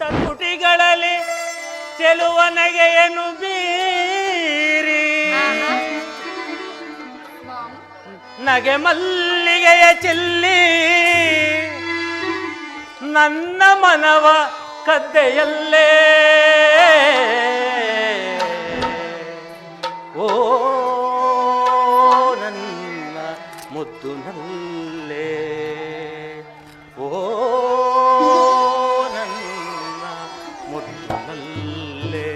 ತುಟಿಗಳಲ್ಲಿ ಚೆಲುವ ನಗೆಯನ್ನು ಬೀರಿ ನಗೆ ಮಲ್ಲಿಗೆಯ ಚೆಲ್ಲಿ ನನ್ನ ಮನವ ಕದ್ದೆಯಲ್ಲೇ ಓ ನನ್ನ ಮುದ್ದು ನಲ್ಲೇ ಓ ನನ್ನ ಮುದ್ದು ನಲ್ಲೇ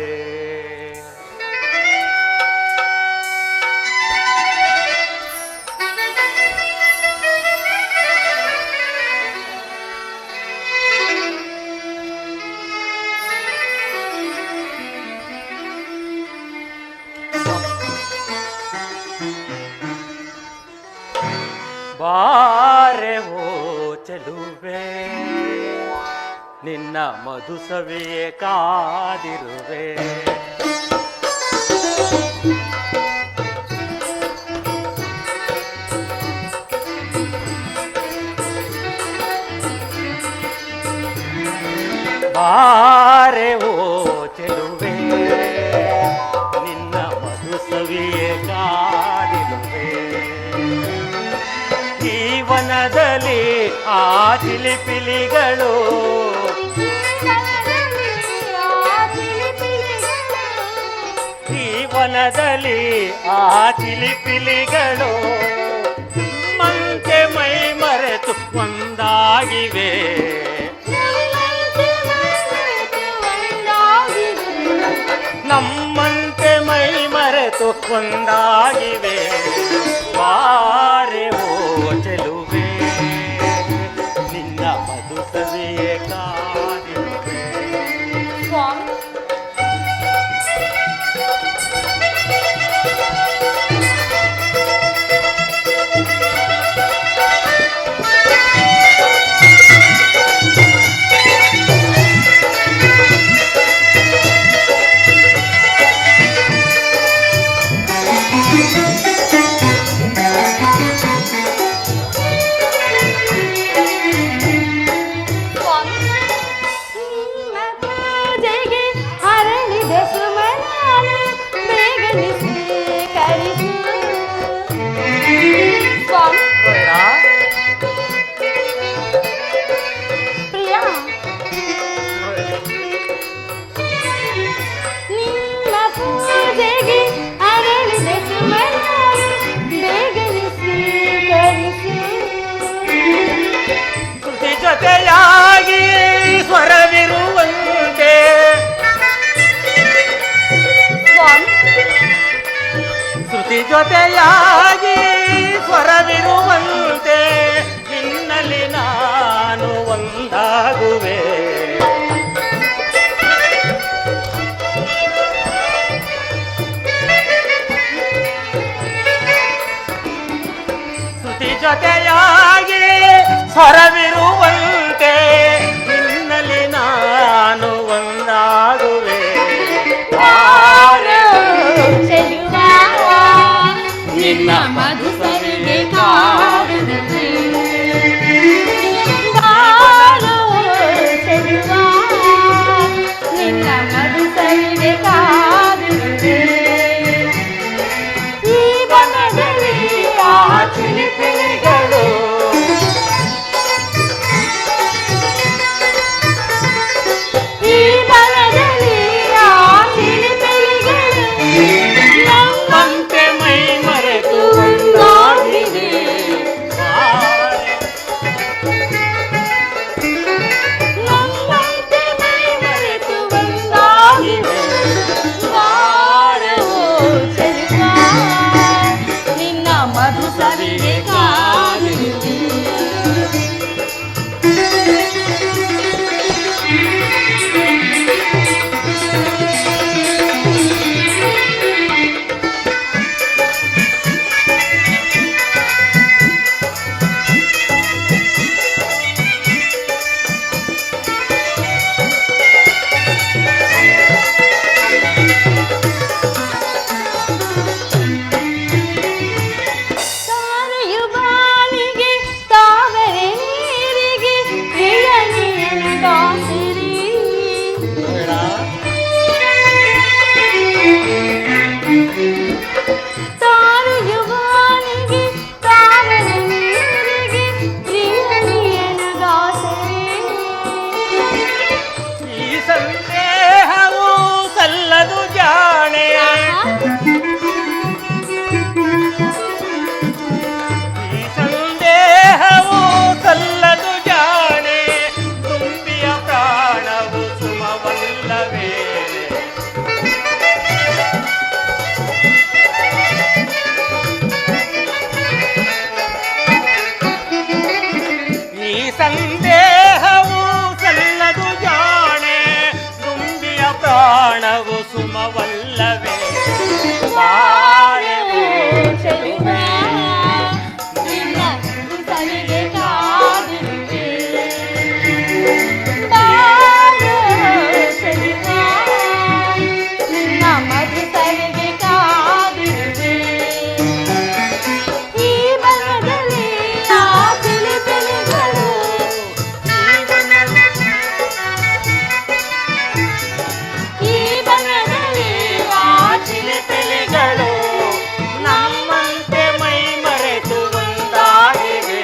ಬಾರೆ ಓ ಚೆಲುವೆ ನಿನ್ನ ಮಧುಸವಿಯೇ ಕಾದಿರುವೆ ಬಾರೆ ಓ ಚೆಲುವೆ ನಿನ್ನ ಮಧುಸವಿಯೇ ಕಾದಿರುವೆ ಜೀವನದಲ್ಲಿ ಆ ಚಿಲಿಪಿಲಿಗಳು ಜೀವನದಲ್ಲಿ ಆ ಚಿಲಿಪಿಲಿಗಳು ಮಂತೆ ಮೈ ಮರೆತು ಒಂದಾಗಿವೆ ನಮ್ಮಂತೆ ಮೈ ಮರೆತು ಒಂದಾಗಿವೆ ಬಾರೆ ಓ ಚೆಲುವೆ ನಿನ್ನ ಮಧುಸವಿಯೇ ಕಾದಿರುವೆ ಜೊತೆಯಾಗಿ ಸ್ವರವಿರುವಂತೆ ಶ್ರುತಿ ಜೊತೆಯಾಗಿ ಸ್ವರವಿರುವಂತೆ ನಿನ್ನಲ್ಲಿ ನಾನು ಒಂದಾಗುವೆ ಶ್ರುತಿ ಜೊತೆಯಾಗಿ ಸ್ವರವಿರುವಂತೆ ನಿನ್ನಲ್ಲಿ ನಾನು ಒಂದಾಗುವೆ ನಿನ್ನ ಮಧುಸವಿಗೆ ಕಾದಿರುವೆ ನಿನ್ನ ಮಧುಸವಿಗೆ ಕಾದಿರುವೆ ಈ ಬನದಲ್ಲಿ ಆ ಚಿಲಿಪಿಲಿಗಳು ಸಂದೇಹವು ಸಲ್ಲದು ಜಾಣೆ ಈ ಸಂದೇಹವು ಸಲ್ಲದು ಜಾಣೆ ತುಂಬಿಯ ಪ್ರಾಣವು ಸುಮವಲ್ಲವೇ ಈ ಸಂದೇಹವು ಸಲ್ಲದು ಜಾಣೆ ತುಂಬಿಯ ಪ್ರಾಣವು ಸುಮವಲ್ಲವೇ ಬಾಳೆವು ಚೆಲುವೆ ನಿನ್ನ ಸವಿಗೆ ಕಾದಿರುವೆ ಬಾರೋ ಚೆಲುವೆ ನಿನ್ನ ಮಧು ಸವಿಗೆ ಕಾದಿರುವೆ ಈ ಬನದಲ್ಲಿ ಆ ಪಿಲಿ ಪಿಲಿಗಳು ಈ ಬನದಲ್ಲಿ ಆ ಚಿಲಿಪಿಲಿಗಳು ನಮ್ಮಂತೆ ಮೈ ಮರೆತು ಒಂದಾಗಿವೆ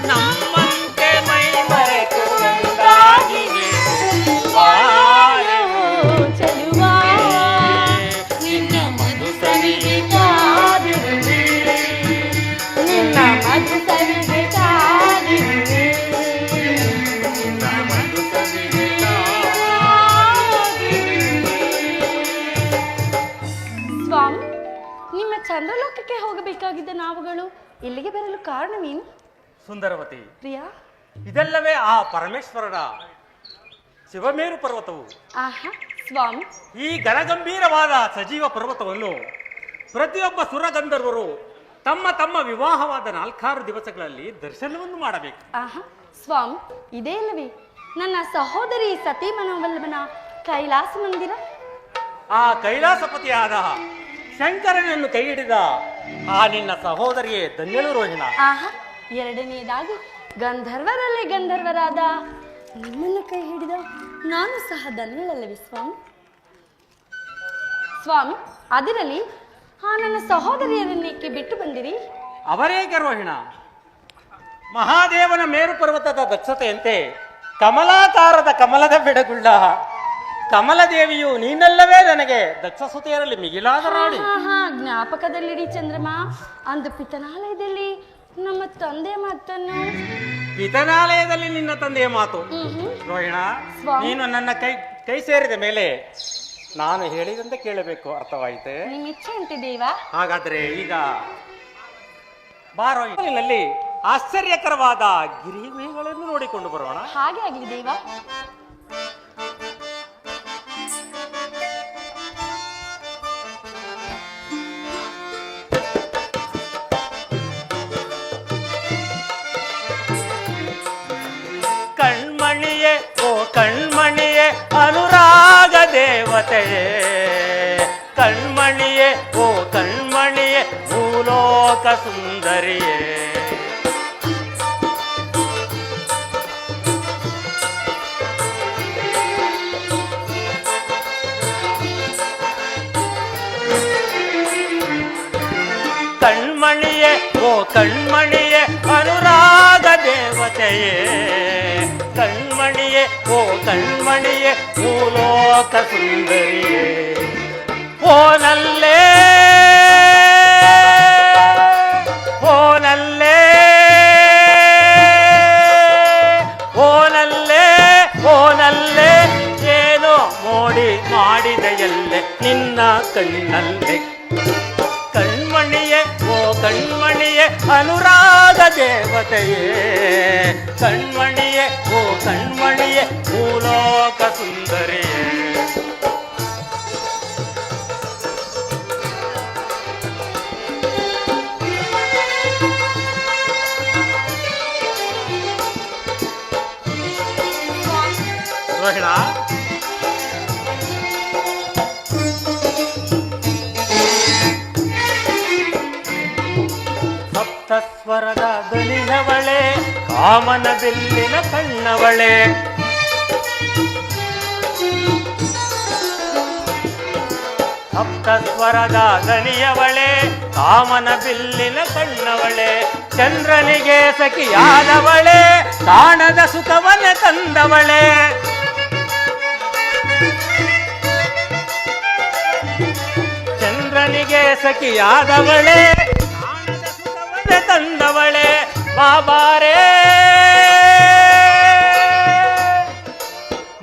ನಮ್ಮಂತೆ ಮೈ ಮರೆತು ಒಂದಾಗಿವೆ ಬಾಳೆವು ಚೆಲುವ ನಿನ್ನ ಮಧು ಸವಿಗೆ ಕಾದಿರುವೆ ನಿನ್ನ ಮಧು ಸವಿಗೆ ಕಾದಿರುವೆ ಸ್ವಾಮಿ ನಿಮ್ಮ ಚಂದ್ರಲೋಕಕ್ಕೆ ಹೋಗಬೇಕಾಗಿದ್ದ ನಾವುಗಳು ಇಲ್ಲಿಗೆ ಬರಲು ಕಾರಣವೇನು ಸುಂದರವತಿ, ಪ್ರಿಯಾ? ಇದೆಲ್ಲವೇ ಆ ಪರಮೇಶ್ವರನ ಶಿವಮೇರು ಪರ್ವತವು. ಆಹಾ ಸ್ವಾಮಿ, ಈ ಗಣಗಂಭೀರವಾದ ಸಜೀವ ಪರ್ವತವನ್ನು ಪ್ರತಿಯೊಬ್ಬ ಸುರಗಂಧರ್ವರು ತಮ್ಮ ತಮ್ಮ ವಿವಾಹವಾದ 4-6 ದಿವಸಗಳಲ್ಲಿ ದರ್ಶನವನ್ನು ಮಾಡಬೇಕು. ಆಹಾ ಸ್ವಾಮಿ, ಇದೇ ಅಲ್ಲವೇ ನನ್ನ ಸಹೋದರಿ ಸತಿ ಮನೋವಲ್ಲಭನ ಕೈಲಾಸ ಮಂದಿರ? ಆ ಕೈಲಾಸಪತಿಯಾದ ಶಂಕರನನ್ನು ಕೈ ಹಿಡಿದ ಆ ನಿನ್ನ ಸಹೋದರಿಯೇ ಧನ್ಯಳು ರೋಹಿಣ. ಆಹಾ, ಎರಡನೆಯದಾಗಿ ಗಂಧರ್ವರಲ್ಲಿ ಗಂಧರ್ವರಾದ ನಿಮ್ಮನ್ನು ಕೈ ಹಿಡಿದ ನಾನು ಸಹ ಧನ್ಯಳಲ್ಲವೇ ಸ್ವಾಮಿ? ಸ್ವಾಮಿ, ಅದರಲ್ಲಿ ಆ ನನ್ನ ಸಹೋದರಿಯರನ್ನೇಕೆ ಬಿಟ್ಟು ಬಂದಿರಿ? ಅವರೇಕೆ ರೋಹಿಣ? ಮಹಾದೇವನ ಮೇರು ಪರ್ವತದ ದಕ್ಷತೆಯಂತೆ ಕಮಲಾಕಾರದ ಕಮಲದ ಬೆಡಗುಳ್ಳ ಕಮಲದೇವಿಯು ನೀನಲ್ಲವೇ ನನಗೆ ದಕ್ಷಸುತೆಯರಲ್ಲಿ ಮಿಗಿಲಾದ ರಾಣಿ. ಆಹಾ, ಜ್ಞಾಪಕದಲ್ಲಿಡಿ ಚಂದ್ರಮ. ಅಂದು ಪಿತನಾಲಯದಲ್ಲಿ ನಮ್ಮ ತಂದೆಯ ಮಾತನ್ನು ಪಿತನಾಲಯದಲ್ಲಿ ನಿನ್ನ ತಂದೆಯ ಮಾತು. ರೋಹಿಣ, ಸ್ವಾಮಿ. ನೀನು ನನ್ನ ಕೈ ಸೇರಿದ ಮೇಲೆ ನಾನು ಹೇಳಿದಂತೆ ಕೇಳಬೇಕು, ಅರ್ಥವಾಯಿತೆ? ನಿಮ್ಮ ಇಚ್ಛೆ ಅಂತೆ ದೇವ. ಹಾಗಾದ್ರೆ ಈಗ ಬಾರೋಹಿನಲ್ಲಿ ಆಶ್ಚರ್ಯಕರವಾದ ಗಿರಿಮೇಗಳನ್ನು ನೋಡಿಕೊಂಡು ಬರೋಣ. ಹಾಗೆ ಆಗಲಿ ದೇವ. ಕಣ್ಮಣಿಯೇ ಓ ಕಣ್ಮಣಿಯೇ ಅನುರಾಗ ದೇವತೆಯೇ, ಕಣ್ಮಣಿಯೇ ಓ ಕಣ್ಮಣಿಯೇ ಭೂಲೋಕ ಸುಂದರಿಯೇ. ಕಣ್ಮಣಿಯೇ ಓ ಕಣ್ಮಣಿಯೇ ಅನುರಾಗ ದೇವತೆಯೇ, ಕಣ್ಮಣಿಯೇ ಓ ಕಣ್ಮಣಿಯೇ ಭೂಲೋಕ ಸುಂದರಿಯೇ. ಓನಲ್ಲೇ ಓನಲ್ಲೇ ಓನಲ್ಲೇ ಓನಲ್ಲೇ ಏನೋ ಮೋಡಿ ಮಾಡಿದೆಯಲ್ಲೇ ನಿನ್ನ ಕಣ್ಣಲ್ಲೇ. ಕಣ್ಮಣಿಯೇ ಓ ಕಣ್ಮಣಿಯೇ ಅನುರಾಗ ದೇವತೆಯೇ, ಕಣ್ಮಣಿಯೇ ಓ ಕಣ್ಮಣಿಯೇ ಭೂಲೋಕ ಸುಂದರಿಯೇ. ರೋಹಿಣ, ಸಪ್ತಸ್ವರದ ದನಿಯವಳೆ, ಕಾಮನ ಬಿಲ್ಲಿನ ಕಣ್ಣವಳೆ, ಸಪ್ತಸ್ವರದ ದನಿಯವಳೆ, ಕಾಮನ ಬಿಲ್ಲಿನ ಕಣ್ಣವಳೆ, ಚಂದ್ರನಿಗೆ ಸಖಿಯಾದವಳೆ, ಕಾಣದ ಸುಖವನ್ನೇ ತಂದವಳೆ. ಚಂದ್ರನಿಗೆ ಸಖಿಯಾದವಳೆ, ಕಾಣದ ಸುಖವನ್ನೇ ತಂದವಳೆ. ಬಾಬಾರೇ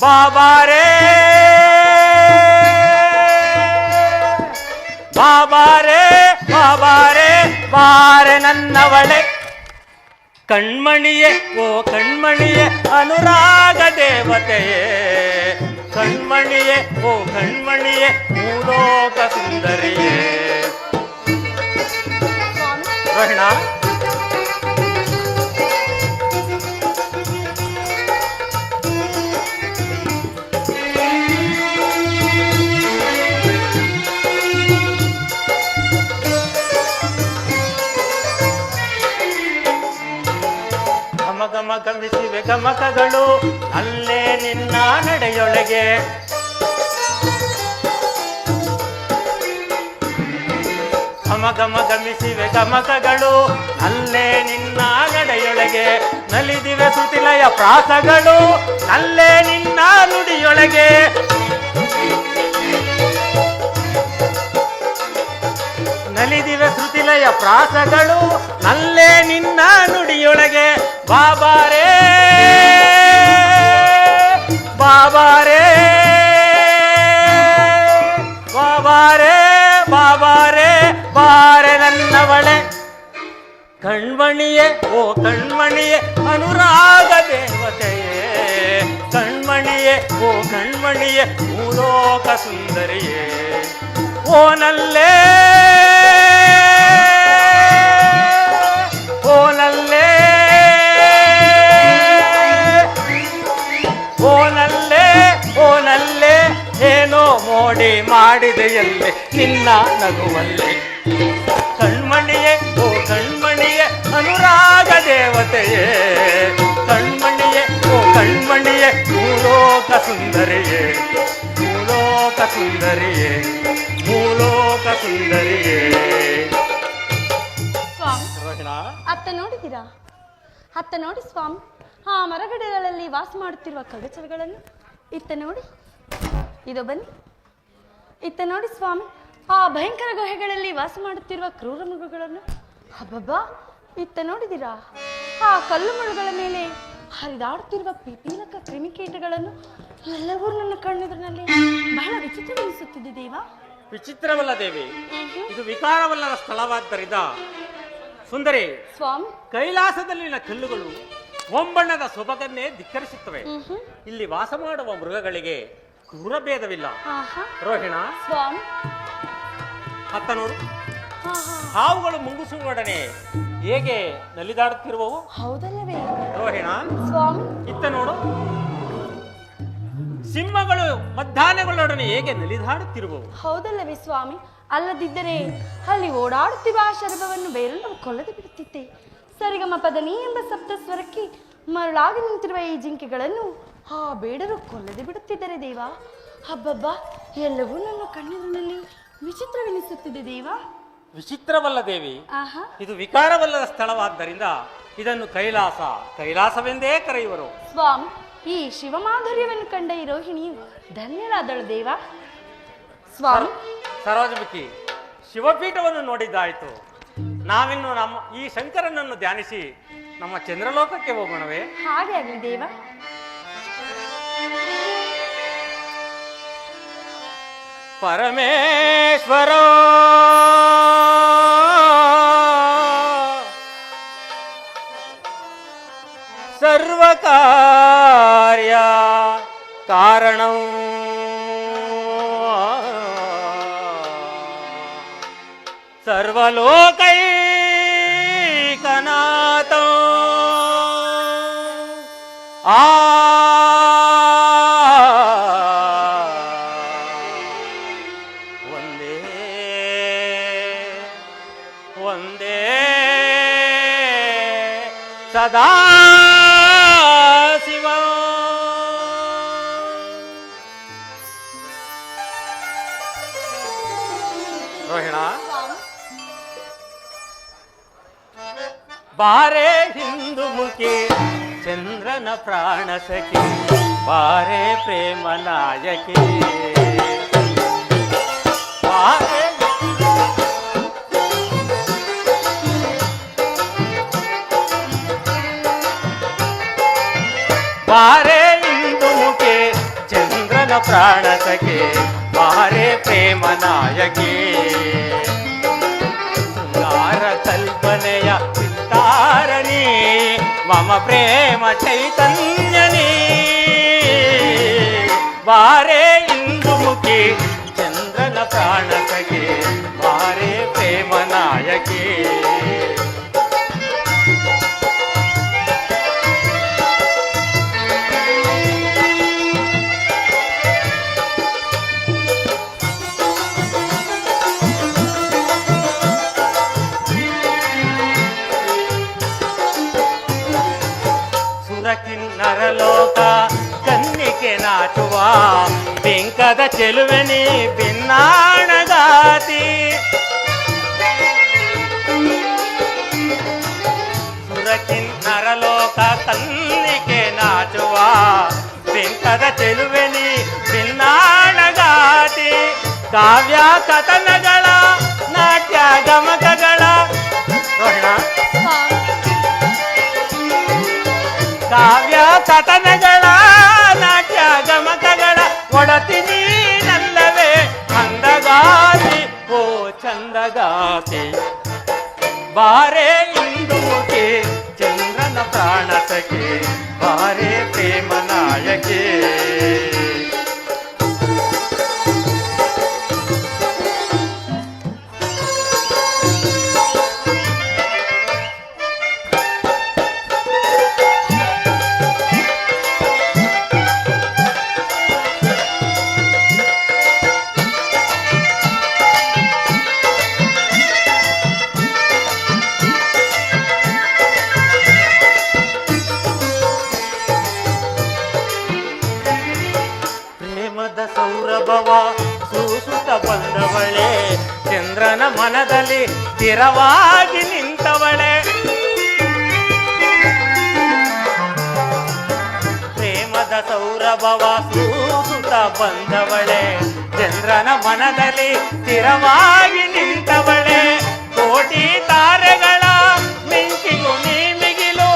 ಬಾಬಾರೇ ಬಾಬಾರೇ ಬಾಬಾರೇ ಬಾರೆ ನನ್ನವಳೆ. ಕಣ್ಮಣಿಯೇ ಓ ಕಣ್ಮಣಿಯೇ ಅನುರಾಗ ದೇವತೆಯೇ, ಕಣ್ಮಣಿಯೇ ಓ ಕಣ್ಮಣಿಯೇ ಭೂಲೋಕ ಸುಂದರಿಯೇ. ರೋಹಿಣ, ಗಮಗಮಿಸಿವೆ ಗಮಕಗಳು ಅಲ್ಲೇ ನಿನ್ನ ನಡೆಯೊಳಗೆ. ಗಮಗಮಿಸಿವೆ ಗಮಕಗಳು ಅಲ್ಲೇ ನಿನ್ನ ನಡೆಯೊಳಗೆ. ನಲಿದಿವೆ ಶ್ರುತಿಲಯ ಪ್ರಾಸಗಳು ಅಲ್ಲೇ ನಿನ್ನ ನುಡಿಯೊಳಗೆ. ನಲಿದಿವೆ ಶ್ರುತಿಲಯ ಪ್ರಾಸಗಳು ಅಲ್ಲೇ ನಿನ್ನ ನುಡಿಯೊಳಗೆ. ಬಾಬಾರೇ ಬಾಬಾರೇ ಬಾಬಾರೇ ಬಾಬಾರೇ ಬಾರೆ ನನ್ನವಳೆ. ಕಣ್ಮಣಿಯೇ ಓ ಕಣ್ಮಣಿಯೇ ಅನುರಾಗ ದೇವತೆಯೇ, ಕಣ್ಮಣಿಯೇ ಓ ಕಣ್ಮಣಿಯೇ ಭೂಲೋಕ ಸುಂದರಿಯೇ. ಓನಲ್ಲೇ ಓನಲ್ಲೇ ಓನಲ್ಲೇ ಓನಲ್ಲೇ ಏನೋ ಮೋಡಿ ಮಾಡಿದೆಯಲ್ಲೇ ನಿನ್ನ ನಗುವಲ್ಲೇ. ಕಣ್ಮಣಿಯೇ ಓ ಕಣ್ಮಣಿಯೇ ಅನುರಾಗ ದೇವತೆಯೇ, ಕಣ್ಮಣಿಯೇ ಓ ಕಣ್ಮಣಿಯೇ ಭೂಲೋಕ ಸುಂದರಿಯೇ, ಭೂಲೋಕ ಸುಂದರಿಯೇ, ಭೂಲೋಕ ಸುಂದರಿಯೇ. ಸ್ವಾಮಿ, ಅತ್ತ ನೋಡಿದ್ದೀರಾ? ಅತ್ತ ನೋಡಿ ಸ್ವಾಮಿ, ಆ ಮರಗಿಡಗಳಲ್ಲಿ ವಾಸ ಮಾಡುತ್ತಿರುವ ಕಗಚಗಳನ್ನು. ಇತ್ತ ನೋಡಿ, ಇದು ಬನ್ನಿ. ಇತ್ತ ನೋಡಿ ಸ್ವಾಮಿ, ಆ ಭಯಂಕರ ಗುಹೆಗಳಲ್ಲಿ ವಾಸ ಮಾಡುತ್ತಿರುವ ಕ್ರೂರ ಮೃಗಗಳನ್ನು. ಹಬ್ಬಬ್ಬಾ, ಇತ್ತ ನೋಡಿದಿರಾ? ಆ ಕಲ್ಲು ಮುಳ್ಳುಗಳ ಮೇಲೆ ಹರಿದಾಡುತ್ತಿರುವ ಪಿಪೀಲಕ ಕ್ರಿಮಿಕೀಟಗಳನ್ನು. ಎಲ್ಲವೂ ನನ್ನ ಕಣ್ಣೆದುರಿನಲ್ಲಿ ಬಹಳ ವಿಚಿತ್ರವೆನಿಸುತ್ತಿದೆ ದೇವ. ವಿಚಿತ್ರವಲ್ಲ ದೇವಿ, ಇದು ವಿಕಾರವಲ್ಲದ ಸ್ಥಳವಾದ್ದರಿಂದ ಸುಂದರಿ. ಸ್ವಾಮಿ, ಕೈಲಾಸದಲ್ಲಿನ ಕಲ್ಲುಗಳು ಒಂಬಣ್ಣದ ಸೊಬಗನ್ನೇ ಧಿಕ್ಕರಿಸುತ್ತವೆ. ಇಲ್ಲಿ ವಾಸ ಮಾಡುವ ಮೃಗಗಳಿಗೆ ಕ್ರೂರ ಭೇದವಿಲ್ಲ. ರೋಹಿಣ, ಸ್ವಾಮಿ, ಅತ್ತ ನೋಡು, ಹಾವುಗಳು ಮುಂಗುಸುವೊಡನೆ ಹೇಗೆ ನಲಿದಾಡುತ್ತಿರುವವು. ಹೌದಲ್ಲವೇ ರೋಹಿಣ? ಸ್ವಾಮಿ, ಇತ್ತ ನೋಡು, ಸಿಂಹಗಳು ಮಧ್ಯಾಹ್ನಗಳೊಡನೆ ಹೇಗೆ ನಲಿದಾಡುತ್ತಿರುವವು. ಹೌದಲ್ಲವೇ ಸ್ವಾಮಿ? ಅಲ್ಲದಿದ್ದರೆ ಅಲ್ಲಿ ಓಡಾಡುತ್ತಿರುವ ಆ ಶರಭವನ್ನು ಬೇರನ್ನು ಕೊಲ್ಲದೆ ಬಿಡುತ್ತಿದ್ದೆ. ಸರಿಗಮ ಪದನಿ ಎಂಬ ಸಪ್ತಸ್ವರಕ್ಕೆ ಮರಳಾಗಿ ನಿಂತಿರುವ ಈ ಜಿಂಕೆಗಳನ್ನು ಆ ಬೇಡರು ಕೊಲ್ಲದೆ ಬಿಡುತ್ತಿದ್ದಾರೆ ದೇವ. ಹಬ್ಬಬ್ಬ, ಎಲ್ಲವೂ ನನ್ನ ಕಣ್ಣಿನಲ್ಲಿ ವಿಚಿತ್ರವೆನಿಸುತ್ತಿದೆ ದೇವ. ವಿಚಿತ್ರವಲ್ಲ ದೇವಿ, ಇದು ವಿಕಾರವಲ್ಲದ ಸ್ಥಳವಾದ್ದರಿಂದ ಇದನ್ನು ಕೈಲಾಸವೆಂದೇ ಕರೆಯುವರು. ಸ್ವಾಮಿ, ಈ ಶಿವಮಾಧುರ್ಯವನ್ನು ಕಂಡ ಈ ರೋಹಿಣಿಯು ಧನ್ಯರಾದಳು ದೇವ. ಸ್ವಾಮಿ, ಸರೋಜಮುಖಿ, ಶಿವಪೀಠವನ್ನು ನೋಡಿದ್ದಾಯಿತು. ನಾವಿನ್ನು ನಮ್ಮ ಈ ಶಂಕರನನ್ನು ಧ್ಯಾನಿಸಿ ನಮ್ಮ ಚಂದ್ರಲೋಕಕ್ಕೆ ಹೋಗೋಣವೇ? ಹಾಗೆ ಆಗಲಿ ದೇವ. ಪರಮೇಶ್ವರ ಸರ್ವಕಾರ್ಯ ಕಾರಣಂ ಸರ್ವಲೋಕೈಕನಾಥಂ ಒಂದೇ ಒಂದೇ ಸದಾ ಶಿವ. ರೋಹಿಣ, ಬಾರೆ ಹಿಂದು ಮುಖಿ ಚಂದ್ರನ ಪ್ರಾಣ ಸಖಿ ಬಾರೆ ಪ್ರೇಮ ನಾಯಕಿ ಬಾರೆ ಬಾರೆ ಇಂದು ಮುಖಿ ಚಂದ್ರನ ಪ್ರಾಣ ಸಖಿ ಬಾರೆ ಪ್ರೇಮ ನಾಯಕಿ ಶೃಂಗಾರ ಕಲ್ಪನೆಯ ಚಿತ್ತಾರಣಿ ಮಮ ಪ್ರೇಮ ಚೈತನ್ಯನಿ ಬಾರೆ ಇಂದು ಮುಖಿ ಚಂದ್ರನ ಪ್ರಾಣ ಸಖಿ ಬಾರೆ ಪ್ರೇಮ ನಾಯಕಿ ಸುರಕಿನ್ನರಲೋಕ ಕನ್ನಿಕೆ ನಾಚುವ ಬಿಂಕದ ಚೆಲುವೆನಿ ಭಿನ್ನಾಣಗಾತಿ ಸುರಕಿನ್ನರಲೋಕ ಕನ್ನಿಕೆ ನಾಚುವ ಬಿಂಕದ ಚೆಲುವೆನಿ ಭಿನ್ನಾಣಗಾತಿ ಕಾವ್ಯ ಕಥನಗಳ ನಾಟ್ಯ ಗಮಕಗಳ ಕಾವ್ಯ ಕಥನಗಳ ನಾಟ್ಯ ಗಮಕಗಳ ಒಡತಿ ನೀನಲ್ಲವೇ ಅಂದಗಾತಿ ಓ ಚಂದಗಾತಿ ಬಾರೆ ಇಂದು ಮುಖಿ ಚಂದ್ರನ ಪ್ರಾಣ ಸಖಿ ಬಾರೆ ಪ್ರೇಮ ನಾಯಕಿ ಸೌರಭವ ಸೂಸುತ್ತ ಬಂದವಳೆ ಚಂದ್ರನ ಮನದಲ್ಲಿ ಸ್ಥಿರವಾಗಿ ನಿಂತವಳೆ ಪ್ರೇಮದ ಸೌರಭವ ಸೂಸುತ್ತ ಬಂದವಳೆ ಚಂದ್ರನ ಮನದಲ್ಲಿ ಸ್ಥಿರವಾಗಿ ನಿಂತವಳೆ ಕೋಟಿ ತಾರೆಗಳ ಮಿಂಚಿಗೂ ನೀ ಮಿಗಿಲು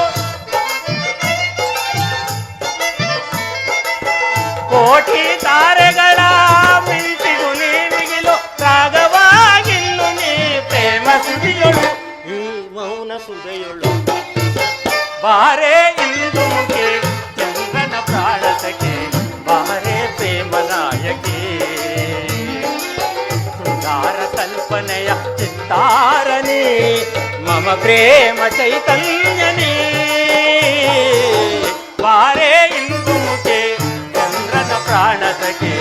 ಕೋಟಿ ತಾರೆಗಳ ಮಿಂಚಿಗೂ ನೀ ಮಿಗಿಲು ರಾಗವಾಗಿನ್ನು ನೀ ಪ್ರೇಮ ಸುದಿಯೊಳು ಈ ಮೌನ ಸುದೆಯೊಳು ಬಾರೆ ಇಂದು ಮುಖಿ ಚಂದ್ರನ ಪ್ರಾಣ ಸಖಿ ಬಾರೆ ಪ್ರೇಮ ನಾಯಕಿ ಶೃಂಗಾರ ಕಲ್ಪನೆಯ ಚಿತ್ತಾರಣಿ ಮಮ ಪ್ರೇಮ ಚೈತನ್ಯನಿ ಬಾರೆ ಇಂದು ಮುಖಿ ಚಂದ್ರನ ಪ್ರಾಣ ಸಖಿ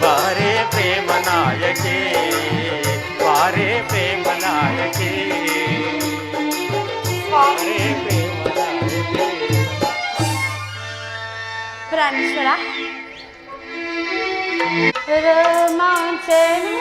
ಬಾರೆ ಪ್ರೇಮ ನಾಯಕಿ ಬಾರೆ ಪ್ರೇಮ ನಾಯಕಿ ಬಾರೆ ಪ್ರೇಮ ನಾಯಕಿ ಪ್ರಾಣೇಶ್ವರ ರೋಮಾಂಚನ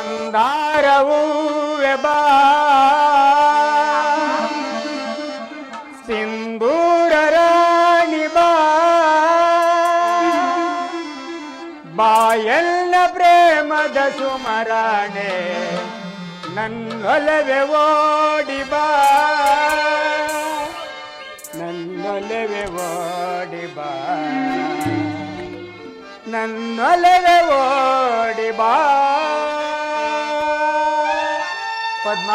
ಮಂದಾರವೂ ಬಾ ಸಿಂಧೂರ ರಾಣಿ ಬಾ ಬಾಯಲ್ಲ ಪ್ರೇಮದ ಸುಮರಾಣೆ ನನ್ನೊಲವೆ ಓಡಿ ಬಾ ನನ್ನೊಲವೆ ಓಡಿ ಬಾ ನನ್ನೊಲವೆ ಓಡಿ ಬಾ ಪದ್ಮ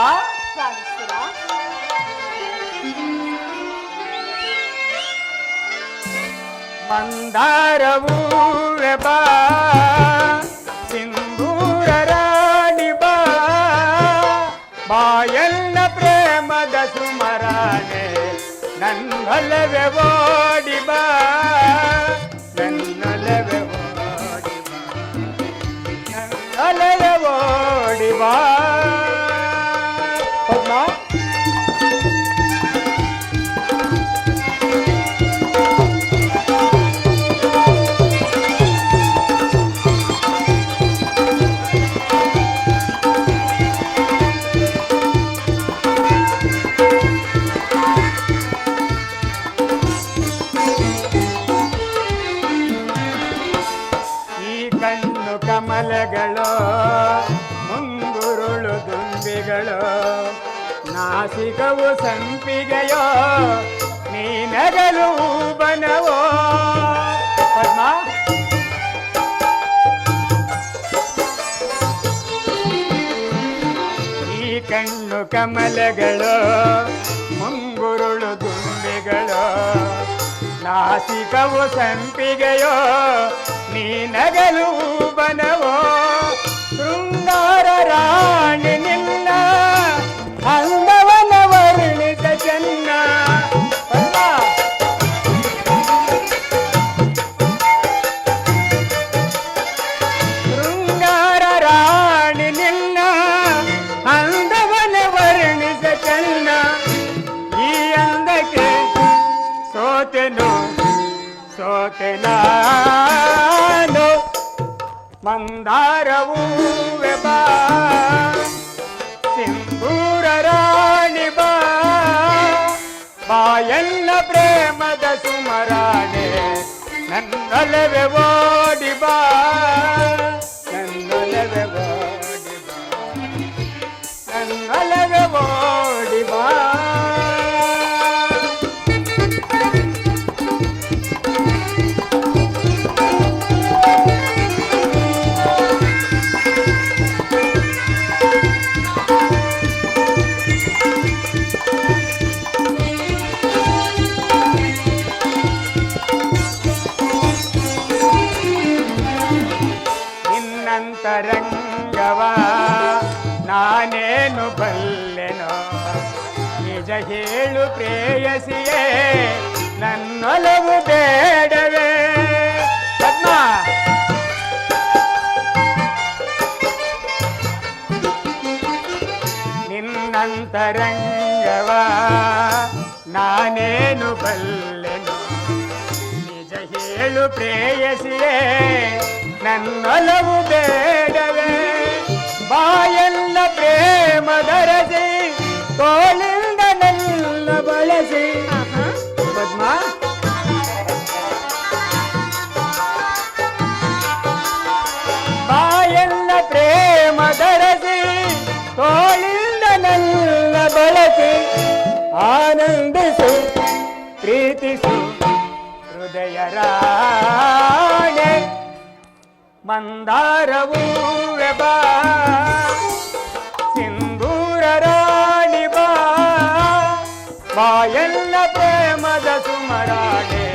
ಮಂದಾರವೂ ಬಾ ಸಿಂಧೂರ ರಾಣಿ ಬಾ ಬಾಯಲ್ಲ ಪ್ರೇಮದ ಸುಮರಾಣೆ ನನ್ನೊಲವೆ ಓಡಿ ಬಾ ನನ್ನೊಲವೆ ಓಡಿ ಬಾ ನನ್ನೊಲವೆ ಓಡಿ ಬಾ ಪದ್ಮ ಕಮಲಗಳು ಮುಂಗುರುಳು ದುಂಬಿಗಳು ನಾಸಿಕವು ಸಂಪಿಗೆಯೋ ನೀನಗಲು ಬನವೋ ಪದ್ಮ ಈ ಕಣ್ಣು ಕಮಲಗಳು ಮುಂಗುರುಳು ದುಂಬಿಗಳು ನಾಸಿಕವು ಸಂಪಿಗೆಯೋ ನೀನಗಲು ಬನವೋ ಶೃಂಗಾರ ರಾಣಿ ನಿನ್ನ ಅಂದವನ ವರ್ಣಿತ ಚೆನ್ನ ಶೃಂಗಾರ ರಾಣಿ ನಿನ್ನ ಅಂದವನ ವರ್ಣಿತ ಚೆನ್ನ ಈ ಅಂದಕ್ಕೆ ಸೋತೆನು ಸೋತೆನಾನು ಮಂದಾರವೂ ಬಾ ಸಿಂಧೂರ ರಾಣಿ ಬಾ ಬಾಯಲ್ಲ ಪ್ರೇಮದ ಸುಮರಾಣೆ ನನ್ನೊಲವೆ ಓಡಿ ಬಾ ನನ್ನೊಲವೆ ಓಡಿ ಬಾ ನನ್ನೊಲವೆ ಓಡಿ ಬಾ ನಿನ್ನಂತರಂಗವ ನಾನೇನು ಬಲ್ಲೆನೋ ನಿಜ ಹೇಳು ಪ್ರೇಯಸಿಯೇ ನನ್ನೊಲವು ಬೇಡವೇ ಪದ್ಮ ನಿನ್ನಂತರಂಗವ ನಾನೇನು ಬಲ್ಲೆನೋ ನಿಜ ಹೇಳು ಪ್ರೇಯಸಿಯೇ ನನ್ನೊಲವು ಬೇಡವೇ ಬಾಯಲ್ಲ ಪ್ರೇಮದರಸಿ ತೋಳಿಂದ ನನ್ನ ಬಳಸಿ ಪದ್ಮ ಬಾಯಲ್ಲ ಪ್ರೇಮದರಸಿ ತೋಳಿಂದ ನನ್ನ ಬಳಸಿ ಆನಂದಿಸು ಪ್ರೀತಿಸು ಹೃದಯ ರಾಣೆ ಮಂದಾರವೂ ಬಾ ಸಿಂಧೂರ ರಾಣಿ ಬಾ ಬಾಯಲ್ಲ ಪ್ರೇಮದ ಸುಮರಾಣೆ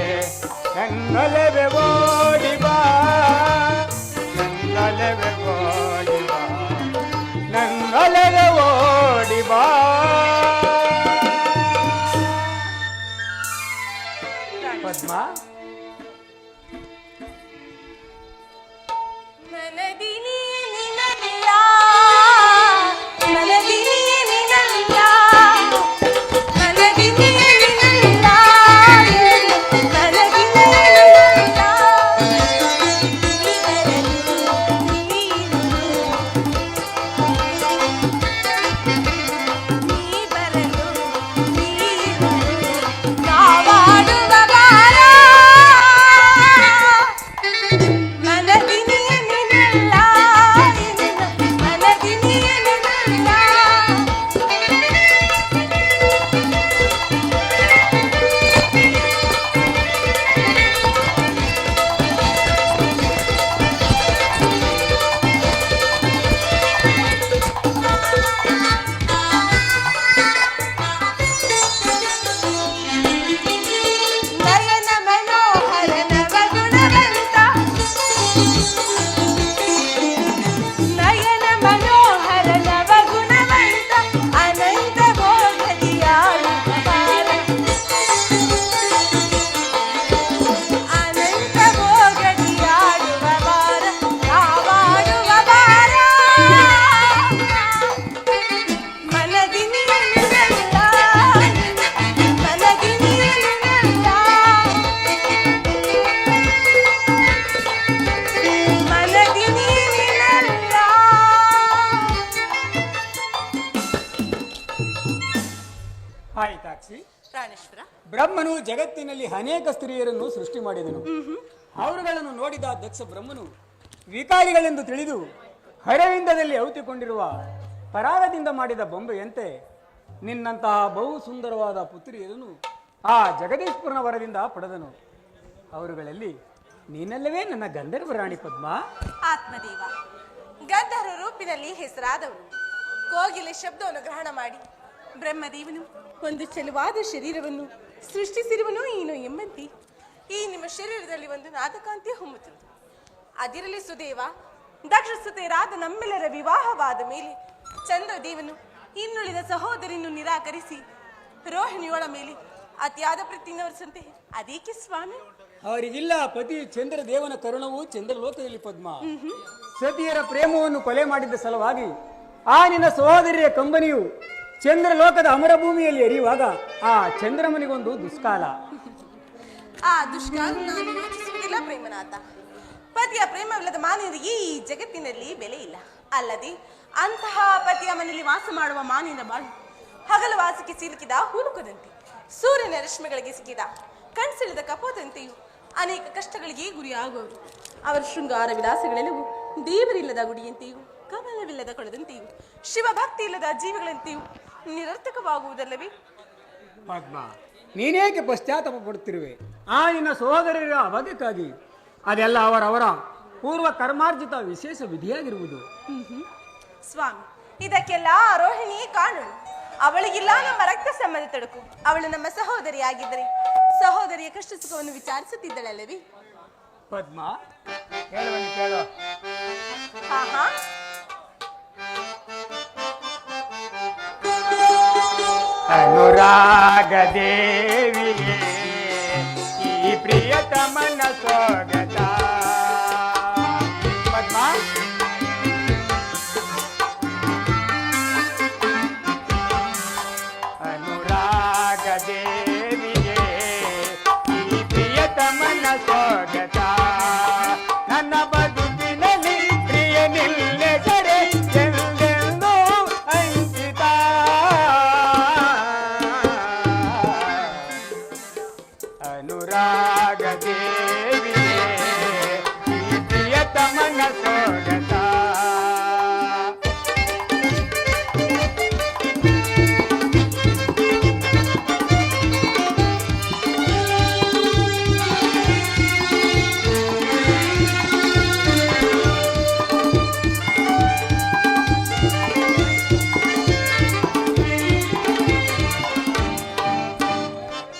ನನ್ನೊಲವೆ ಓಡಿ ಬಾ ನನ್ನೊಲವೆ ಓಡಿ ಬಾ ನನ್ನೊಲವೆ ಓಡಿ ಬಾ ಪದ್ಮ ಬ್ರಹ್ಮನು ಜಗತ್ತಿನಲ್ಲಿ ಅನೇಕ ಸ್ತ್ರೀಯರನ್ನು ಸೃಷ್ಟಿ ಮಾಡಿದನು. ಅವರುಗಳನ್ನು ನೋಡಿದ ದಕ್ಷ ಬ್ರಹ್ಮನು ವಿಕಾರಿಗಳೆಂದು ತಿಳಿದು ಹರವಿಂದದಲ್ಲಿ ಔತಿಕೊಂಡಿರುವ ಪರಾಗದಿಂದ ಮಾಡಿದ ಬೊಂಬೆಯಂತೆ ನಿನ್ನಂತಹ ಬಹು ಸುಂದರವಾದ ಪುತ್ರಿಯರನ್ನು ಆ ಜಗದೀಶ್ವರನ ವರದಿಂದ ಪಡೆದನು. ಅವರುಗಳಲ್ಲಿ ನೀನಲ್ಲವೇ ನನ್ನ ಗಂಧರ್ವ ರಾಣಿ ಪದ್ಮ. ಆತ್ಮದೇವ ಗಂಧರ್ವ ರೂಪಿನಲ್ಲಿ ಹೆಸರಾದವರು ಕೋಗಿಲೆ ಶಬ್ದವನ್ನು ಗ್ರಹಣ ಮಾಡಿ ಬ್ರಹ್ಮದೇವನು ಒಂದು ಚೆಲುವಾದ ಶರೀರವನ್ನು ಸೃಷ್ಟಿಸಿರುವನು ಏನು ಎಂಬಂತೆ ಈ ನಿಮ್ಮ ಶರೀರದಲ್ಲಿ ಒಂದು ನಾದಕಾಂತಿ ಹೊಮ್ಮುತ್ತದೆ. ಅದಿರಲಿ ಸುದೇವ, ದಕ್ಷಸುತೆಯರಾದ ನಮ್ಮೆಲ್ಲರ ವಿವಾಹವಾದ ಮೇಲೆ ಚಂದ್ರದೇವನು ಇನ್ನುಳಿದ ಸಹೋದರಿಯನ್ನು ನಿರಾಕರಿಸಿ ರೋಹಿಣಿಯೊಳ ಮೇಲೆ ಅತಿಯಾದ ಪ್ರೀತಿಯನ್ನು ವರಿಸಂತೆ ಅದೇಕೆ ಸ್ವಾಮಿ? ಅವರಿಗಿಲ್ಲ ಪತಿ ಚಂದ್ರದೇವನ ಕರುಣವು ಚಂದ್ರಲೋಕದಲ್ಲಿ ಪದ್ಮ. ಸತಿಯರ ಪ್ರೇಮವನ್ನು ಕೊಲೆ ಮಾಡಿದ್ದ ಸಲುವಾಗಿ ಆ ನಿನ್ನ ಸಹೋದರಿಯ ಕಂಬನಿಯು ಚಂದ್ರಲೋಕದ ಅಮರಭೂಮಿಯಲ್ಲಿ ಎರಿಯುವಾಗ ಆ ಚಂದ್ರಮನಿಗೊಂದು ದುಷ್ಕಾಲ. ಆ ದುಷ್ಕಾಲ ನಾನು ಯೋಚಿಸುವುದಿಲ್ಲ ಪ್ರೇಮನಾಥ. ಪತಿಯ ಪ್ರೇಮವಿಲ್ಲದ ಮಾನವರಿಗೆ ಈ ಜಗತ್ತಿನಲ್ಲಿ ಬೆಲೆ ಇಲ್ಲ. ಅಲ್ಲದೆ ಅಂತಹ ಪತಿಯ ಮನೆಯಲ್ಲಿ ವಾಸ ಮಾಡುವ ಮಾನಿನ ಬಾಳು ಹಗಲು ವಾಸಕ್ಕೆ ಸಿಲುಕಿದ ಹೂಲುಕದಂತೆ, ಸೂರ್ಯನ ರಶ್ಮಿಗಳಿಗೆ ಸಿಕ್ಕಿದ ಕಣ್ಸೆಳೆದ ಕಪೋದಂತೆಯೂ ಅನೇಕ ಕಷ್ಟಗಳಿಗೆ ಗುರಿಯಾಗುವರು. ಅವರ ಶೃಂಗಾರ ವಿಲಾಸಗಳೆಲ್ಲವೂ ದೇವರಿಲ್ಲದ ಗುಡಿಯಂತೆಯೂ ಕಮಲವಿಲ್ಲದ ಕೊಳದಂತೆಯೂ ಶಿವಭಕ್ತಿ ಇಲ್ಲದ ಜೀವಿಗಳಂತೆಯೂ ನಿರರ್ಥಕವಾಗುವುದಲ್ಲವೇ? ಪದ್ಮ, ನೀನೇಕೆ ಪಶ್ಚಾತ್ತಾಪ ಪಡುತ್ತಿರುವೆ? ಆ ನಿನ್ನ ಸಹೋದರರ ಅವಧಿಕ್ಕಾಗಿ ಅದೆಲ್ಲ ಅವರವರ ಪೂರ್ವ ಕರ್ಮಾರ್ಜಿತ ವಿಶೇಷ ವಿಧಿಯಾಗಿರುವುದು. ಸ್ವಾಮಿ, ಇದಕ್ಕೆಲ್ಲ ರೋಹಿಣಿಯೇ ಕಾರಣಳು. ಅವಳಿಗಿಲ್ಲ ನಮ್ಮ ರಕ್ತ ಸಂಬಂಧ ತಡಕು. ಅವಳು ನಮ್ಮ ಸಹೋದರಿಯಾಗಿದ್ದರೆ ಸಹೋದರಿಯ ಕಷ್ಟ ಸುಖವನ್ನು ವಿಚಾರಿಸುತ್ತಿದ್ದಳಲ್ಲವೇ? ಪದ್ಮ, ಹೇಳುವನು ಕೇಳು. ಹಾ ಅನುರಾಗ ದೇವಿಗೆ ಈ ಪ್ರಿಯತಮನ ಸ್ವಾಗತ. ಪದ್ಮ, ಅನುರಾಗ ದೇವಿಗೆ ಈ ಪ್ರಿಯತಮನ ಸ್ವಾಗತ. ನನ್ನ ಬದುಕಿನಲ್ಲಿ ಪ್ರಿಯನಿಲ್ಲದರೆ ಎಂದೆಂದೂ ಅಂಕಿತ. ಅನುರಾಗ ದೇವಿಗೆ ಈ ಪ್ರಿಯತಮನ ಸ್ವಾಗತ.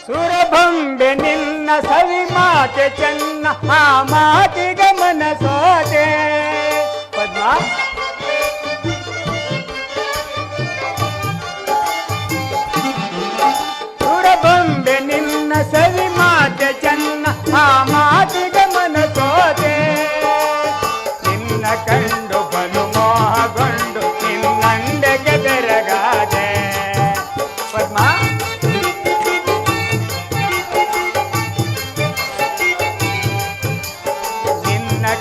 ಸುರಭಂಬೆ ನಿನ್ನ ಸವಿ ಮಾತೆ ಚೆನ್ನ, ಆ ಮಾತಿಗೆ ಮನಸೋದೆ. ಪದ್ಮ, ಸುರಭಂಬೆ ನಿನ್ನ ಸವಿ ಮಾತೆ ಚೆನ್ನ, ಆ ಮಾತಿಗೆ ಮನಸೋದೆ. ನಿನ್ನ ಕಂಡು ಬಲು ಮೋಹಗೊಂಡು ನಿನ್ನಂಡೆಗೆ ಬೆರಗಾದೆ. ಪದ್ಮ,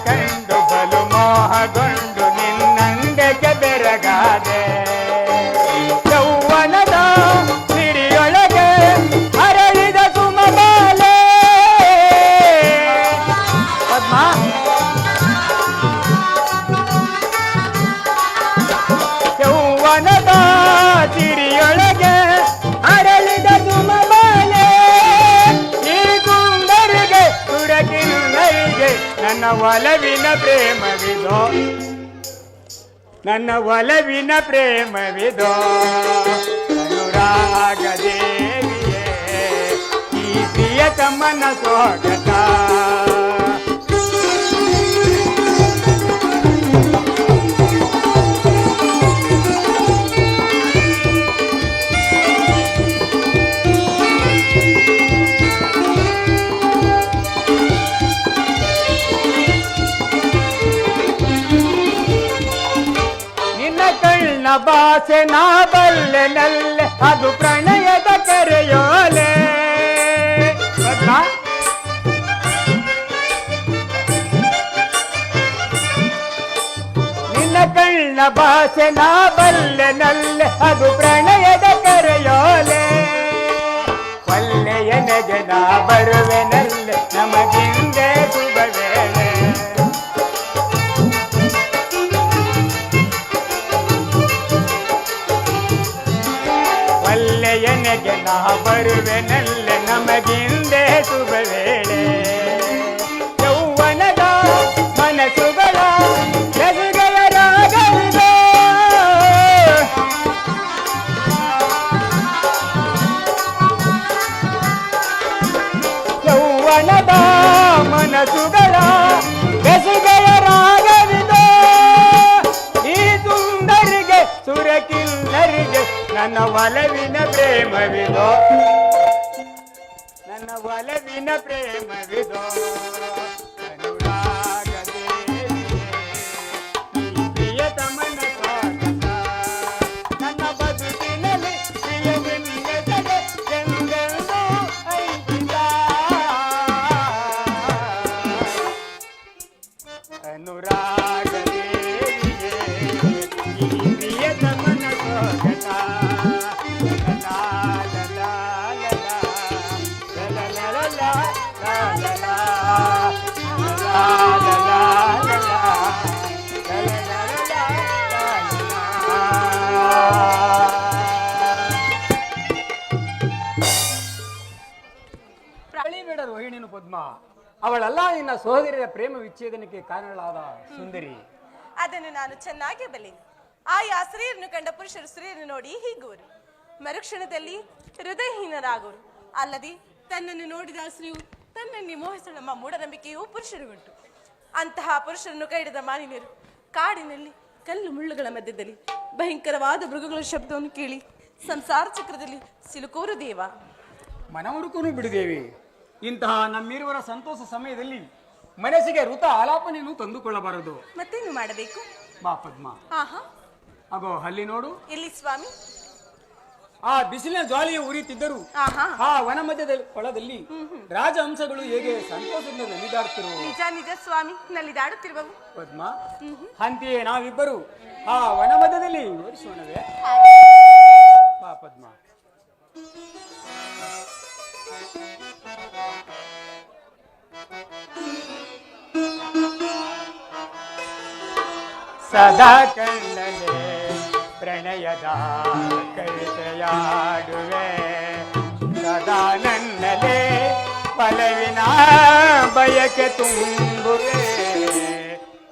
ಕಂಡು ಬಲು ಮೋಹಗೊಂಡು ನಿನ್ನಂಡೆಗೆ ಬೆರಗಾದೆ. ಯೌವನದ ಸಿರಿಯೊಳಗೆ ಅರಳಿದ ಸುಮಬಾಲೆ. ಪದ್ಮ, ಯೌವನದ ಸಿರಿಯೊಳಗೆ ಅರಳಿದ ಸುಮಬಾಲೆ. ಈ ಗುಂಡರಿಗೆ ಸುರಗಿನ್ನರಿಗೆ ನನ್ನ ಒಲವಿನ ಪ್ರೇಮವಿದೋ, ನನ್ನ ಒಲವಿನ ಪ್ರೇಮವಿದೋ. ಅನುರಾಗ ದೇವಿಯೇ ಈ ಪ್ರಿಯತಮನ ಸ್ವಾಗತ. ಕಳ್ಳ ಭಾಷೆ ನಾ ಬಲ್ಲೆನಲ್ಲೆ, ಅದು ಪ್ರಣಯದ ಕರೆಯೋಲೆ. ನಿನ್ನ ಕಳ್ಳ ಭಾಷೆ ನಾ ಬಲ್ಲೆನಲ್ಲೆ, ಅದು ಪ್ರಣಯದ ಕರೆಯೋಲೆ. ಒಳ್ಳೆಯ ಒಲ್ಲೆಯನೆಗೆ ನಾ ಬರುವೆನಲ್ಲ ನಮಗಿಂದೆ ಶುಭ ವೇಳೆ. ಒಲ್ಲೆಯನೆಗೆ ನಾ ಬರುವೆನಲ್ಲ ನಮಗಿಂದೆ ಶುಭ ವೇಳೆ. ಯೌವನದ ಮನಸ್ಸುಗಳ ರಸಿಗೆಯ ರಾಗವಿದೆ. ಯೌವನದ ಮನಸ್ಸುಗಳ ರಸಿಗೆಯ ರಾಗವಿದೆ. ಈ ಸುಂದರಿಗೆ ಸುರಕಿನ್ನರಿಗೆ ನನ್ನ ಒಲವಿನ ಪ್ರೇಮವಿದೋ, ನನ್ನ ಒಲವಿನ ಪ್ರೇಮವಿದೋ. ಅನುರಾಗದೇವಿಯೇ, ಈ ಪ್ರಿಯತಮನ ಸ್ವಾಗತ. ನನ್ನ ಬದುಕಿನಲ್ಲಿ ಪ್ರಿಯವೆನ್ನೆಸೆದೆ ಎಂದೆಂದೂ ಐಕಿತ. ಅನುರಾಗದೇವಿಯೇ, ಈ ಪ್ರಿಯತಮನ ಸ್ವಾಗತ. ಬೇಡ ರೋಹಿಣಿನು ಪದ್ಮ, ಅವಳಲ್ಲ ನಿನ್ನ ಸಹೋದರಿಯ ಪ್ರೇಮ ವಿಚ್ಛೇದನಕ್ಕೆ ಕಾರಣಳಾದ ಸುಂದರಿ. ಅದನ್ನು ನಾನು ಚೆನ್ನಾಗಿ ಬಲ್ಲೆ. ಆಯಾ ಸ್ತ್ರೀಯರನ್ನು ಕಂಡ ಪುರುಷರು ಸ್ತ್ರೀಯರನ್ನು ನೋಡಿ ಹೀಗೋರು, ಮರುಕ್ಷಣದಲ್ಲಿ ಹೃದಯಹೀನರಾಗೋರು. ಅಲ್ಲದೆ ತನ್ನನ್ನು ನೋಡಿದ ಸ್ತ್ರೀಯು ತನ್ನನ್ನೇ ಮೋಹಿಸಲು ನಮ್ಮ ಮೂಢನಂಬಿಕೆಯೂ ಪುರುಷರಿಗುಂಟು. ಅಂತಹ ಪುರುಷರನ್ನು ಕೈಡಿದ ಮಾನಿನಿಯರು ಕಾಡಿನಲ್ಲಿ ಕಲ್ಲು ಮುಳ್ಳುಗಳ ಮಧ್ಯದಲ್ಲಿ ಭಯಂಕರವಾದ ಮೃಗಗಳ ಶಬ್ದವನ್ನು ಕೇಳಿ ಸಂಸಾರ ಚಕ್ರದಲ್ಲಿ ಸಿಲುಕೋರು ದೇವ. ಮನಮುರುಕನು ಬಿಡುದೇವಿ. ಇಂತಹ ನಮ್ಮಿರುವರ ಸಂತೋಷ ಸಮಯದಲ್ಲಿ ಮನಸ್ಸಿಗೆ ಋತ ಆಲಾಪನೆಯನ್ನು ತಂದುಕೊಳ್ಳಬಾರದು. ಮತ್ತೇನು ಮಾಡಬೇಕು? ಬಾ ಪದ್ಮ. ಆಹಾ, ಅಗೋ ಅಲ್ಲಿ ನೋಡು. ಎಲ್ಲಿ ಸ್ವಾಮಿ? ಆ ಬಿಸಿಲಿನ ಜ್ವಾಲೆಯು ಉರಿಯುತ್ತಿದ್ದರು ಆಹಾ, ಆ ವನ ಮಧ್ಯದ ಕೊಳದಲ್ಲಿ ರಾಜಹಂಸಗಳು ಹೇಗೆ ಸಂತೋಷದಿಂದ ನಲಿದಾಡುತ್ತಿರುವ. ನಿಜ ನಿಜ ಸ್ವಾಮಿ, ನಲಿದಾಡುತ್ತಿರುವವು. ಪದ್ಮ, ಅಂತೆಯೇ ನಾವಿಬ್ಬರು ಆ ವನ ಮಧ್ಯದಲ್ಲಿ ವಿವರಿಸೋಣವೇ? ಬಾ ಪದ್ಮ. ಸದಾ ಕಣ್ಣಲೆ ಪ್ರಣಯದ ಕವಿತೆಯಾಡುವೆ, ಸದಾ ನನ್ನಲೆ ಒಲವಿನ ಬಯಕೆ ತುಂಬುವೆ.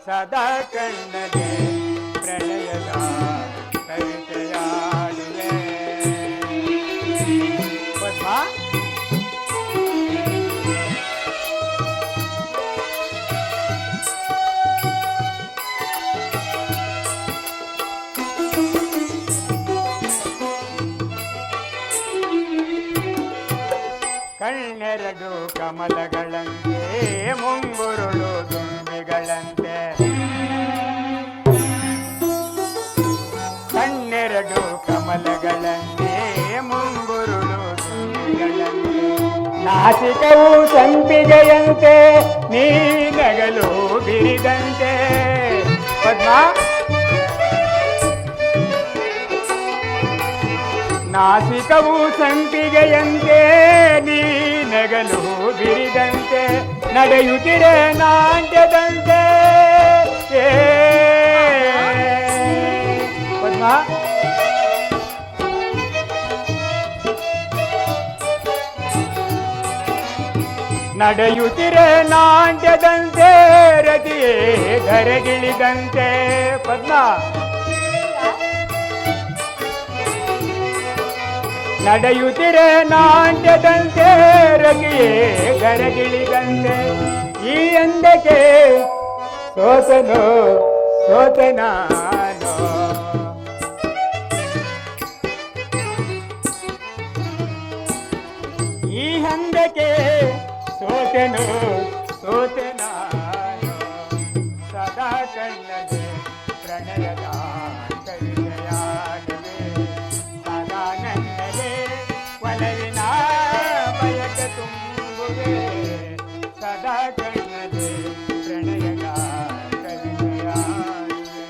ಸದಾ ಕಣ್ಣಲೆ ಪ್ರಣಯದ ಕವಿತೆಯಾಡುವೆ. ಪದ್ಮ, ಕಣ್ಣೆರಡು ಕಮಲಗಳಂತೆ ಮುಂಗುರುಳು ದುಂಬಿಗಳಂತೆ. ಕಣ್ಣೆರಡು ಕಮಲಗಳಂತೆ ಮುಂಗುರುಳು ದುಂಬಿಗಳಂತೆ. ನಾಸಿಕವು ಸಂಪಿಗೆಯಂತೆ ನೀ ನಗಲು ಬಿರಿದಂತೆ. ಪದ್ಮ, ನಾಸಿಕವು ಸಂಪಿಗೆಯಂತೆ ನೀ ನಗಲು ಬಿರಿದಂತೆ. ನಡೆಯುತ್ತಿರೆ ನಾಟ್ಯದಂತೆ. ಪದ್ಮ, ನಡೆಯುತ್ತಿರೆ ನಾಟ್ಯದಂತೆ. ರತಿಯೇ ಧರೆಗಿಳಿದಂತೆ. ಪದ್ಮ, ನಡೆಯುತ್ತಿರೆ ನಾಟ್ಯದಂತೆ. ರತಿಯೇ ಧರೆಗಿಳಿದಂತೆ. ಈ ಅಂದಕ್ಕೆ ಸೋತನೋ ಸೋತನಾನೋ. ಈ ಹಂದಕ್ಕೆ ಸೋತನು ಸೋತನಾನೋ. ಸದಾ ಕಣ್ಣದೆ ಪ್ರಣಯದ ಕವಿತೆಯಾಡುವೆ. ಸದಾ ನನ್ನದೆ ಒಲವಿನ ಬಯಕೆ ತುಂಬುವೆ. ಸದಾ ಕಣ್ಣದೆ ಪ್ರಣಯದ ಕವಿತೆಯಾಡುವೆ.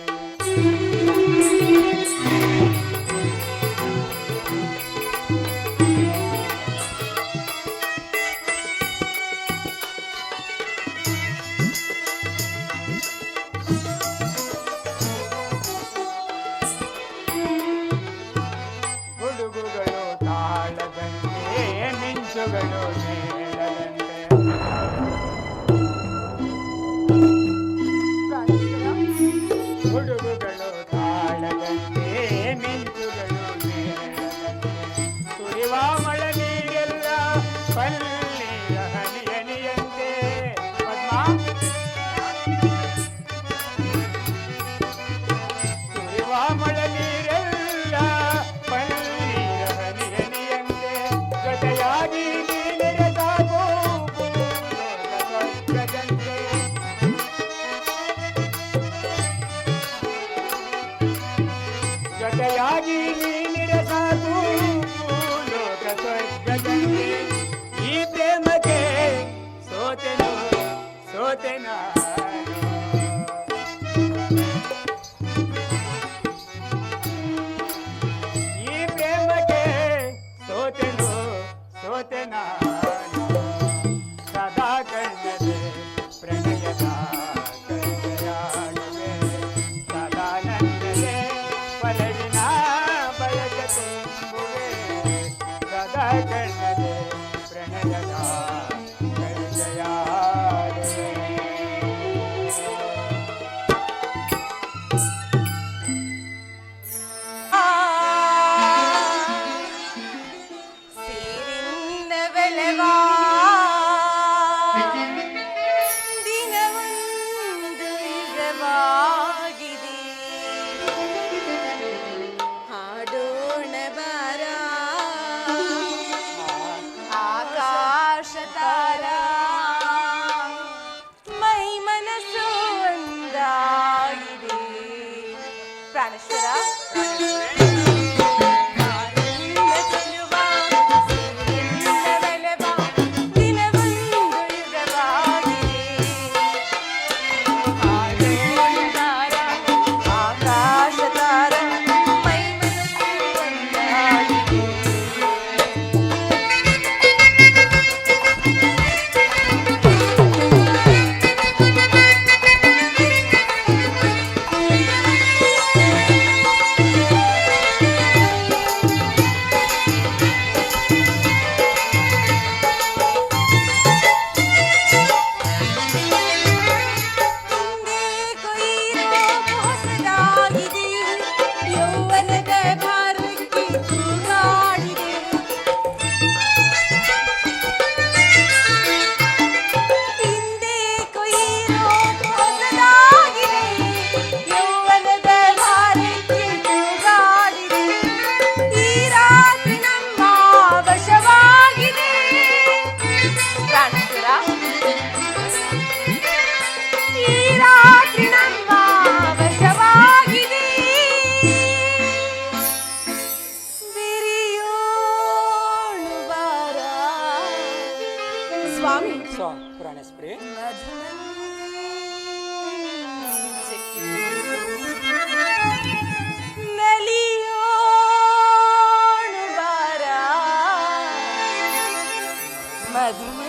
ಸೋತೆ ನಾನು. ಈ ಪ್ರೇಮಕ್ಕೆ ಸೋತೆನು ಸೋತೆ ನಾನು. ಸದಾ ಕಣ್ಣದೆ ಪ್ರಣಯದ ಕೈಯಾಡುವೆ. ಸದಾ ನನ್ನದೇ ಒಲವಿನ ಬಯಕೆ ತುಂಬುವೆ. ಸದಾ ಕಣ್ಣದೆ ಪ್ರಣಯದ ಕೈಯಾಡುವೆ. ಸೇರಿನ ಬೆಲೆವಾ ದಿನವೊಂದು ಯುಗವಾಗಿದೆ. ಹಾಡೋಣ ಬಾರ ಆಕಾಶ ತಾರ ಮೈ ಮನಸ್ಸು ಒಂದಾಗಿದೆ. ಪ್ರಾಣೇಶ್ವರ ಯೌವನದ ಭಾರಕ್ಕೆ ತೂಗಾಡಿದೆ. ಹಿಂದೆ ಕೊಯ್ಯಿರೋ ಹೊಸದಾಗಿದೆ. ಯೌವನದ ಭಾರಕ್ಕೆ ತೂಗಾಡಿದೆ. ಈ ರಾತ್ರಿ ನಮ್ಮ ವಶವಾಗಿದೆ. ಪ್ರಾಣೇಶ್ವರ ಈ ರಾತ್ರಿ ನಮ್ಮ ವಶವಾಗಿದೆ. ಬಿರಿಯೋಣು ಬಾರ ಸ್ವಾಮಿ ಪ್ರಾಣೇಶ್ವರಿ, ನಲಿಯೋಣು ಬಾರ ಮಧುಮಂಚಕಿ